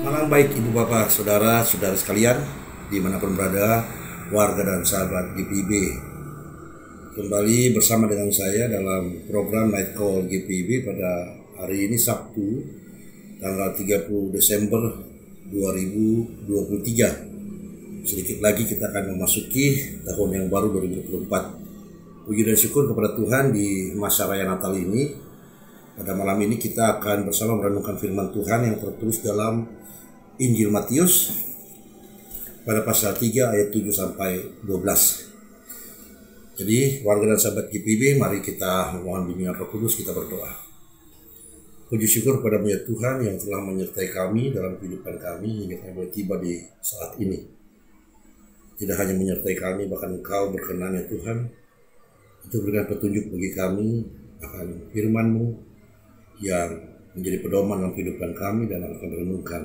Malam baik Ibu Bapak, Saudara-saudara sekalian dimanapun berada, warga dan sahabat GPIB. Kembali bersama dengan saya dalam program Night Call GPIB pada hari ini Sabtu tanggal 30 Desember 2023. Sedikit lagi kita akan memasuki tahun yang baru 2024. Puji dan syukur kepada Tuhan di masa raya Natal ini. Pada malam ini kita akan bersama merenungkan firman Tuhan yang tertulis dalam Injil Matius pada pasal 3 ayat 7 sampai 12. Jadi warga dan sahabat GPIB, mari kita memohon bimbingan Roh Kudus, kita berdoa. Puji syukur kepada-Mu ya Tuhan yang telah menyertai kami dalam kehidupan kami hingga kami boleh tiba di saat ini. Tidak hanya menyertai kami, bahkan Engkau berkenan ya Tuhan untuk berikan petunjuk bagi kami akan firman-Mu yang menjadi pedoman dalam kehidupan kami dan akan merenungkan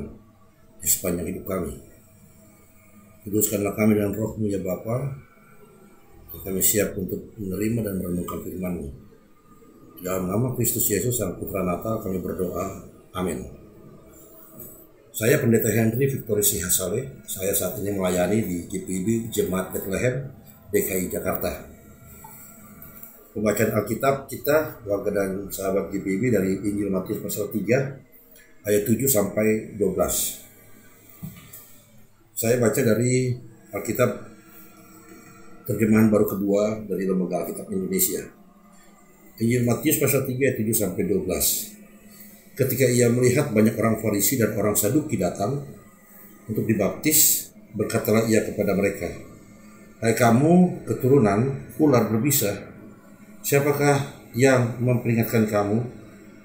di sepanjang hidup kami. Kuduskanlah kami dengan Roh-Mu ya Bapa. Kami siap untuk menerima dan merenungkan firman-Mu. Dalam nama Kristus Yesus Sang Putra Natal kami berdoa. Amin. Saya Pendeta Henry Victory Sihasale. Saya saat ini melayani di GPIB Jemaat Bethlehem DKI Jakarta. Pembacaan Alkitab kita, warga dan sahabat GPIB, dari Injil Matius pasal 3 ayat 7 sampai 12. Saya baca dari Alkitab terjemahan baru kedua dari Lembaga Alkitab Indonesia. Injil Matius pasal 3 ayat 7 sampai 12. Ketika ia melihat banyak orang Farisi dan orang Saduki datang untuk dibaptis, berkatalah ia kepada mereka, "Hai kamu keturunan ular berbisa, siapakah yang memperingatkan kamu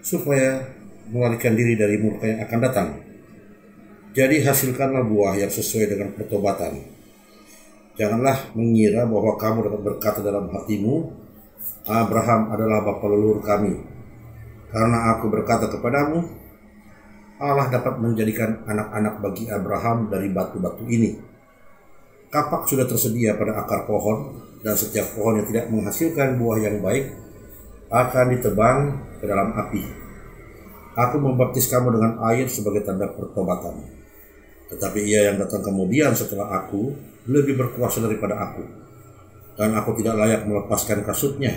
supaya melarikan diri dari murka yang akan datang? Jadi hasilkanlah buah yang sesuai dengan pertobatan. Janganlah mengira bahwa kamu dapat berkata dalam hatimu, Abraham adalah bapa leluhur kami. Karena aku berkata kepadamu, Allah dapat menjadikan anak-anak bagi Abraham dari batu-batu ini. Kapak sudah tersedia pada akar pohon, dan setiap pohon yang tidak menghasilkan buah yang baik akan ditebang ke dalam api. Aku membaptis kamu dengan air sebagai tanda pertobatan. Tetapi ia yang datang kemudian setelah aku lebih berkuasa daripada aku, dan aku tidak layak melepaskan kasutnya.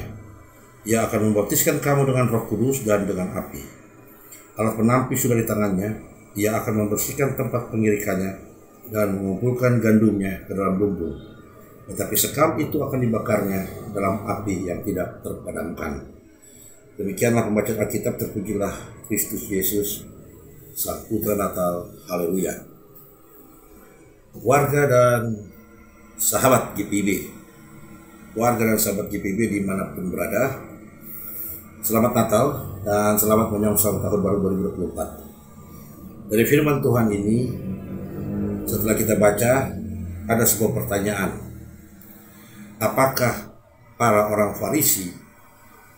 Ia akan membaptiskan kamu dengan Roh Kudus dan dengan api. Alat penampi sudah di tangannya. Ia akan membersihkan tempat pengirikannya dan mengumpulkan gandumnya ke dalam lumbung. Tetapi sekam itu akan dibakarnya dalam api yang tidak terpadamkan." Demikianlah pembacaan Alkitab. Terpujilah Kristus Yesus, Sang Putra Natal. Haleluya. Warga dan sahabat GPIB, warga dan sahabat GPIB dimanapun berada, selamat Natal dan selamat menyongsong tahun baru 2024. Dari firman Tuhan ini, setelah kita baca, ada sebuah pertanyaan. Apakah para orang Farisi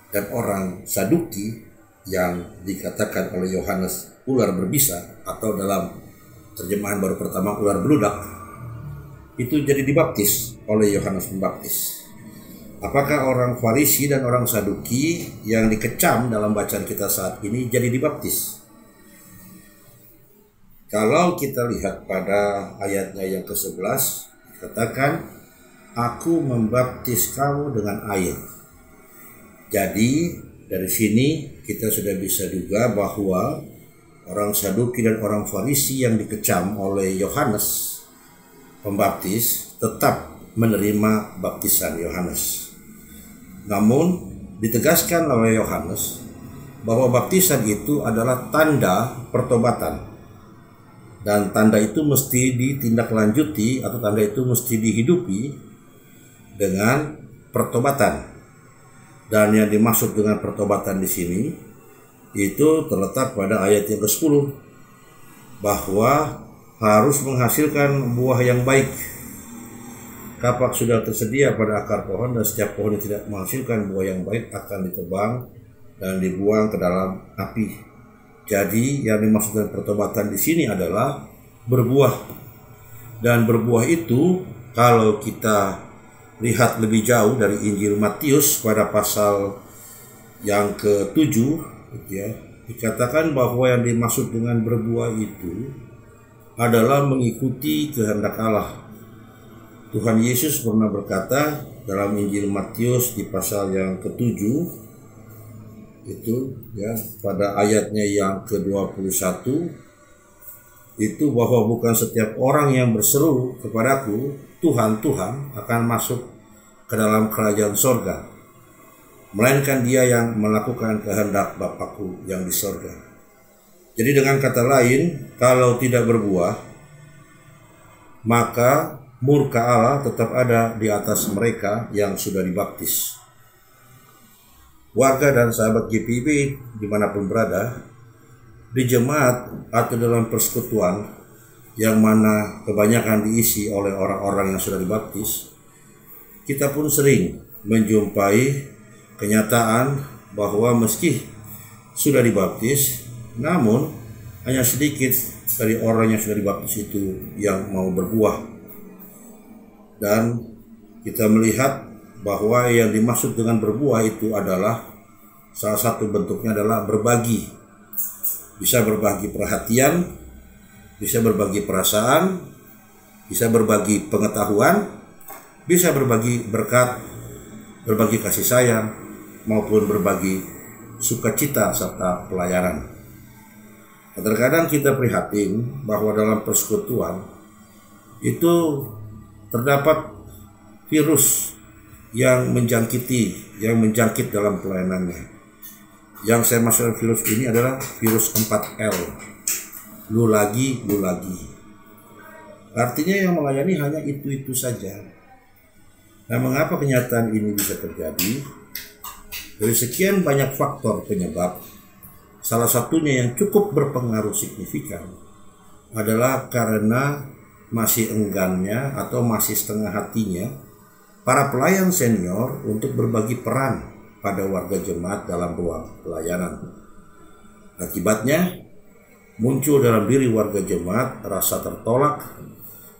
dan orang Saduki yang dikatakan oleh Yohanes ular berbisa, atau dalam terjemahan baru pertama ular beludak, itu jadi dibaptis oleh Yohanes Pembaptis? Apakah orang Farisi dan orang Saduki yang dikecam dalam bacaan kita saat ini jadi dibaptis? Kalau kita lihat pada ayatnya yang ke-11, katakan, "Aku membaptis kamu dengan air." Jadi dari sini kita sudah bisa duga bahwa orang Saduki dan orang Farisi yang dikecam oleh Yohanes Pembaptis tetap menerima baptisan Yohanes. Namun ditegaskan oleh Yohanes bahwa baptisan itu adalah tanda pertobatan, dan tanda itu mesti ditindaklanjuti atau tanda itu mesti dihidupi dengan pertobatan. Dan yang dimaksud dengan pertobatan di sini itu terletak pada ayat yang ke-10, bahwa harus menghasilkan buah yang baik. Kapak sudah tersedia pada akar pohon, dan setiap pohon yang tidak menghasilkan buah yang baik akan ditebang dan dibuang ke dalam api. Jadi yang dimaksud dengan pertobatan di sini adalah berbuah. Dan berbuah itu kalau kita lihat lebih jauh dari Injil Matius pada pasal yang ke-7, gitu ya, dikatakan bahwa yang dimaksud dengan berbuah itu adalah mengikuti kehendak Allah. Tuhan Yesus pernah berkata dalam Injil Matius di pasal yang ke-7 itu ya, pada ayatnya yang ke-21 itu, bahwa bukan setiap orang yang berseru kepadaku Tuhan, Tuhan akan masuk ke dalam kerajaan sorga, melainkan dia yang melakukan kehendak Bapakku yang di sorga. Jadi dengan kata lain, kalau tidak berbuah, maka murka Allah tetap ada di atas mereka yang sudah dibaptis. Warga dan sahabat GPIB dimanapun berada, di jemaat atau dalam persekutuan yang mana kebanyakan diisi oleh orang-orang yang sudah dibaptis, kita pun sering menjumpai kenyataan bahwa meski sudah dibaptis, namun hanya sedikit dari orang yang sudah dibaptis itu yang mau berbuah. Dan kita melihat bahwa yang dimaksud dengan berbuah itu adalah salah satu bentuknya adalah berbagi. Bisa berbagi perhatian, bisa berbagi perasaan, bisa berbagi pengetahuan, bisa berbagi berkat, berbagi kasih sayang, maupun berbagi sukacita serta pelayanan. Terkadang kita prihatin bahwa dalam persekutuan itu terdapat virus yang menjangkit dalam pelayanannya. Yang saya maksudkan virus ini adalah virus 4L. Lu lagi. Artinya yang melayani hanya itu-itu saja. Nah, mengapa kenyataan ini bisa terjadi? Dari sekian banyak faktor penyebab, salah satunya yang cukup berpengaruh signifikan adalah karena masih enggannya atau masih setengah hatinya para pelayan senior untuk berbagi peran pada warga jemaat dalam ruang pelayanan. Akibatnya, muncul dalam diri warga jemaat rasa tertolak,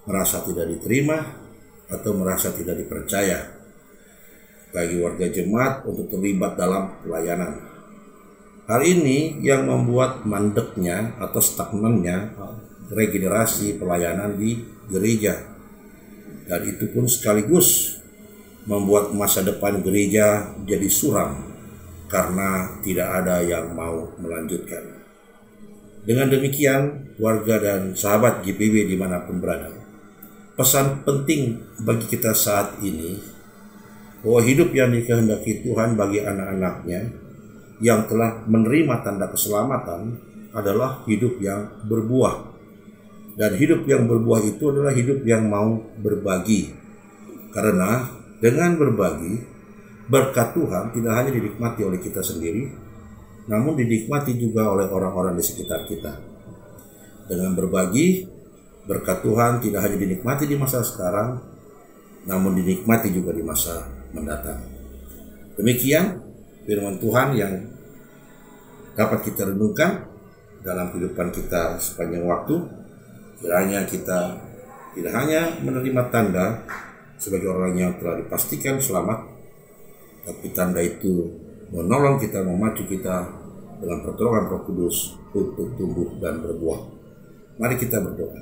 merasa tidak diterima, atau merasa tidak dipercaya bagi warga jemaat untuk terlibat dalam pelayanan. Hal ini yang membuat mandeknya atau stagnannya regenerasi pelayanan di gereja. Dan itu pun sekaligus membuat masa depan gereja jadi suram karena tidak ada yang mau melanjutkan. Dengan demikian, warga dan sahabat GPIB dimanapun berada, pesan penting bagi kita saat ini bahwa hidup yang dikehendaki Tuhan bagi anak-anaknya yang telah menerima tanda keselamatan adalah hidup yang berbuah. Dan hidup yang berbuah itu adalah hidup yang mau berbagi. Karena dengan berbagi, berkat Tuhan tidak hanya dinikmati oleh kita sendiri, namun dinikmati juga oleh orang-orang di sekitar kita. Dengan berbagi, berkat Tuhan tidak hanya dinikmati di masa sekarang, namun dinikmati juga di masa mendatang. Demikian firman Tuhan yang dapat kita renungkan dalam kehidupan kita sepanjang waktu. Kiranya kita tidak hanya menerima tanda sebagai orang yang telah dipastikan selamat, tapi tanda itu menolong kita, memacu kita dengan pertolongan Roh Kudus untuk tumbuh dan berbuah. Mari kita berdoa.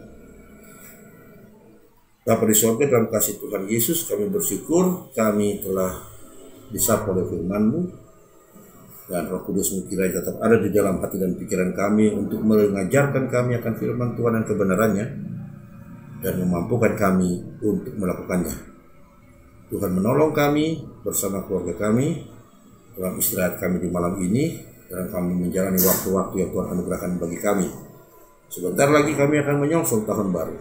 Bapa di surga, dalam kasih Tuhan Yesus, kami bersyukur kami telah disapa oleh firman-Mu, dan Roh Kudus-Mu kiranya tetap ada di dalam hati dan pikiran kami untuk mengajarkan kami akan firman Tuhan dan kebenarannya, dan memampukan kami untuk melakukannya. Tuhan menolong kami bersama keluarga kami dalam istirahat kami di malam ini, dan kami menjalani waktu-waktu yang Tuhan anugerahkan bagi kami. Sebentar lagi kami akan menyongsong tahun baru.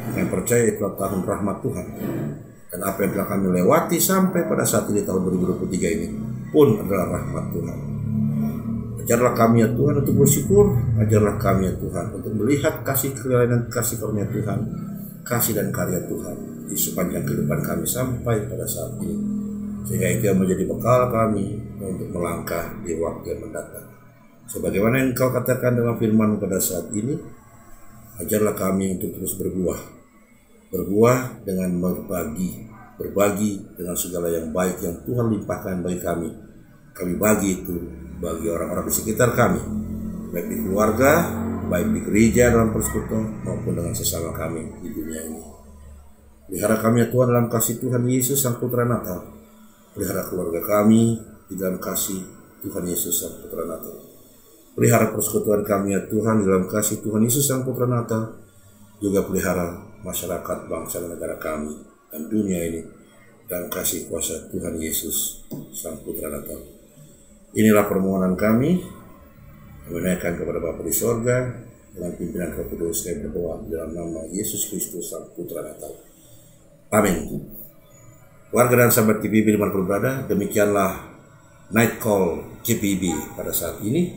Kami percaya itulah tahun rahmat Tuhan, dan apa yang telah kami lewati sampai pada saat ini tahun 2023 ini pun adalah rahmat Tuhan. Ajarlah kami ya Tuhan untuk bersyukur, ajarlah kami ya Tuhan untuk melihat kasih dan kasih karunia Tuhan, kasih dan karya Tuhan di sepanjang kehidupan kami sampai pada saat ini, sehingga itu yang menjadi bekal kami untuk melangkah di waktu yang mendatang. Sebagaimana yang Engkau katakan dalam firman pada saat ini, ajarlah kami untuk terus berbuah dengan berbagi dengan segala yang baik yang Tuhan limpahkan bagi kami. Kami bagi itu bagi orang-orang di sekitar kami, baik di keluarga, baik di gereja dalam persekutuan maupun dengan sesama kami di dunia ini. Pelihara kami ya Tuhan dalam kasih Tuhan Yesus Sang Putra Natal. Pelihara keluarga kami di dalam kasih Tuhan Yesus Sang Putra Natal. Pelihara persekutuan kami ya Tuhan di dalam kasih Tuhan Yesus Sang Putra Natal. Juga pelihara masyarakat bangsa dan negara kami dan dunia ini dalam kasih kuasa Tuhan Yesus Sang Putra Natal. Inilah permohonan kami, menaikkan kepada Bapa di sorga dengan pimpinan Roh Kudus kami berdoa dalam nama Yesus Kristus Sang Putra Natal. Amin. Warga dan sahabat GPIB dimanapun berada, demikianlah Night Call GPIB pada saat ini.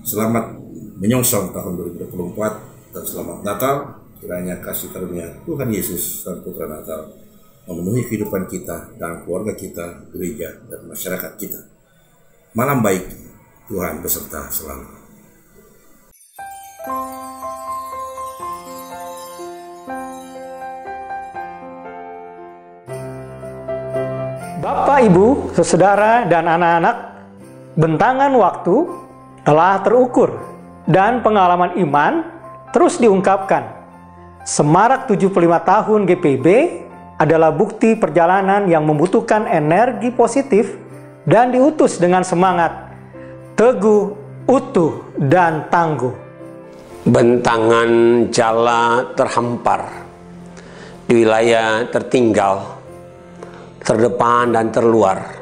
Selamat menyongsong tahun 2024 dan selamat Natal. Kiranya kasih karunia Tuhan Yesus Sang Putra Natal memenuhi kehidupan kita dan keluarga kita, gereja dan masyarakat kita. Malam baik. Tuhan beserta selalu. Bapak, Ibu, saudara, dan anak-anak, bentangan waktu telah terukur dan pengalaman iman terus diungkapkan. Semarak 75 tahun GPIB adalah bukti perjalanan yang membutuhkan energi positif dan diutus dengan semangat teguh, utuh, dan tangguh. Bentangan jala terhampar di wilayah tertinggal, terdepan dan terluar,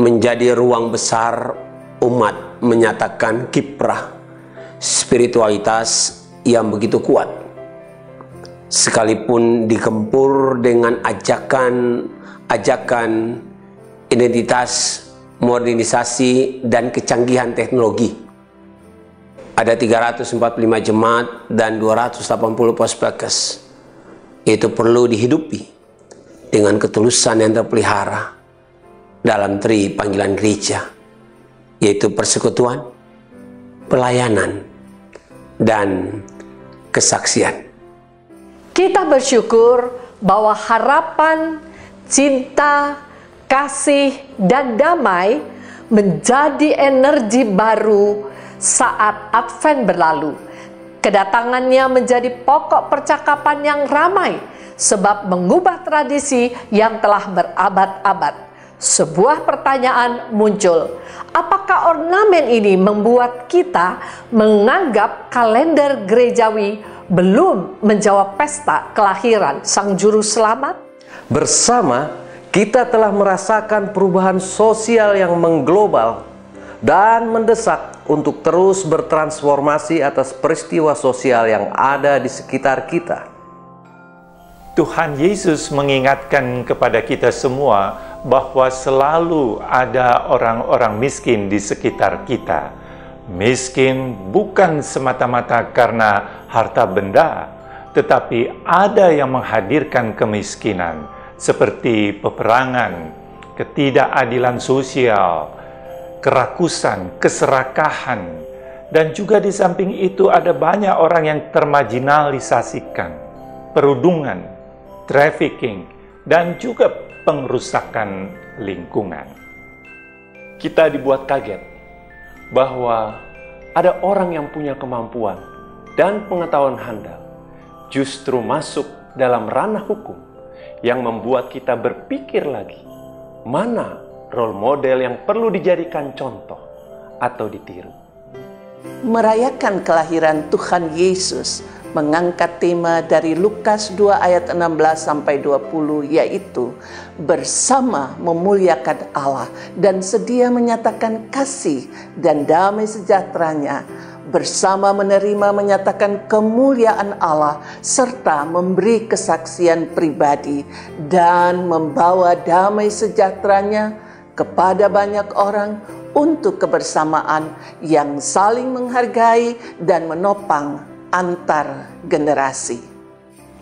menjadi ruang besar umat menyatakan kiprah spiritualitas yang begitu kuat. Sekalipun digempur dengan ajakan identitas, modernisasi dan kecanggihan teknologi. Ada 345 jemaat dan 280 pospekes. Itu perlu dihidupi dengan ketulusan yang terpelihara dalam tri panggilan gereja, yaitu persekutuan, pelayanan, dan kesaksian. Kita bersyukur bahwa harapan, cinta, kasih, dan damai menjadi energi baru saat Advent berlalu. Kedatangannya menjadi pokok percakapan yang ramai sebab mengubah tradisi yang telah berabad-abad. Sebuah pertanyaan muncul, apakah ornamen ini membuat kita menganggap kalender gerejawi belum menjawab pesta kelahiran Sang Juru Selamat? Bersama kita telah merasakan perubahan sosial yang mengglobal dan mendesak untuk terus bertransformasi atas peristiwa sosial yang ada di sekitar kita. Tuhan Yesus mengingatkan kepada kita semua bahwa selalu ada orang-orang miskin di sekitar kita. Miskin bukan semata-mata karena harta benda, tetapi ada yang menghadirkan kemiskinan, seperti peperangan, ketidakadilan sosial, kerakusan, keserakahan, dan juga di samping itu ada banyak orang yang termarginalisasikan, perundungan, trafficking, dan juga pengerusakan lingkungan. Kita dibuat kaget bahwa ada orang yang punya kemampuan dan pengetahuan handal justru masuk dalam ranah hukum, yang membuat kita berpikir lagi, mana role model yang perlu dijadikan contoh atau ditiru. Merayakan kelahiran Tuhan Yesus mengangkat tema dari Lukas 2 ayat 16-20, yaitu bersama memuliakan Allah dan sedia menyatakan kasih dan damai sejahteranya, bersama menerima menyatakan kemuliaan Allah serta memberi kesaksian pribadi dan membawa damai sejahteranya kepada banyak orang untuk kebersamaan yang saling menghargai dan menopang antar generasi.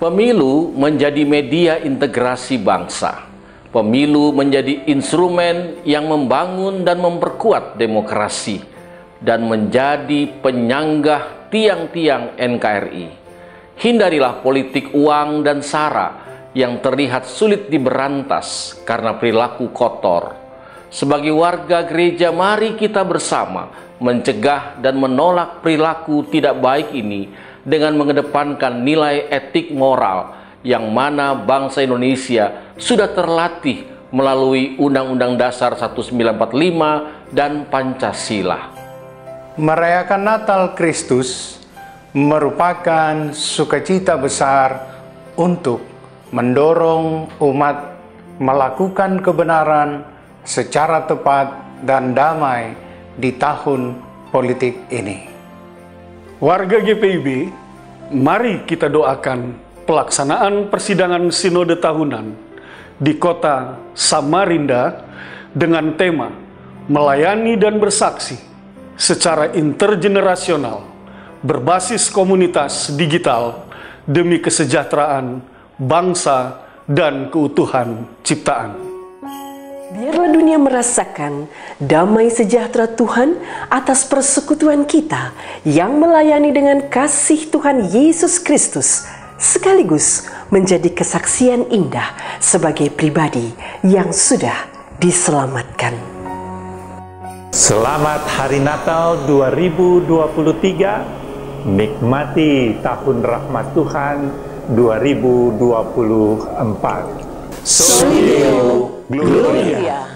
Pemilu menjadi media integrasi bangsa. Pemilu menjadi instrumen yang membangun dan memperkuat demokrasi dan menjadi penyanggah tiang-tiang NKRI. Hindarilah politik uang dan sara yang terlihat sulit diberantas karena perilaku kotor. Sebagai warga gereja, mari kita bersama mencegah dan menolak perilaku tidak baik ini dengan mengedepankan nilai etik moral yang mana bangsa Indonesia sudah terlatih melalui Undang-Undang Dasar 1945 dan Pancasila. Merayakan Natal Kristus merupakan sukacita besar untuk mendorong umat melakukan kebenaran secara tepat dan damai di tahun politik ini. Warga GPIB, mari kita doakan pelaksanaan persidangan sinode tahunan di kota Samarinda dengan tema melayani dan bersaksi secara intergenerasional berbasis komunitas digital demi kesejahteraan bangsa dan keutuhan ciptaan. Biarlah dunia merasakan damai sejahtera Tuhan atas persekutuan kita yang melayani dengan kasih Tuhan Yesus Kristus, sekaligus menjadi kesaksian indah sebagai pribadi yang sudah diselamatkan. Selamat Hari Natal 2023, nikmati tahun rahmat Tuhan 2024. Soli Deo Gloria.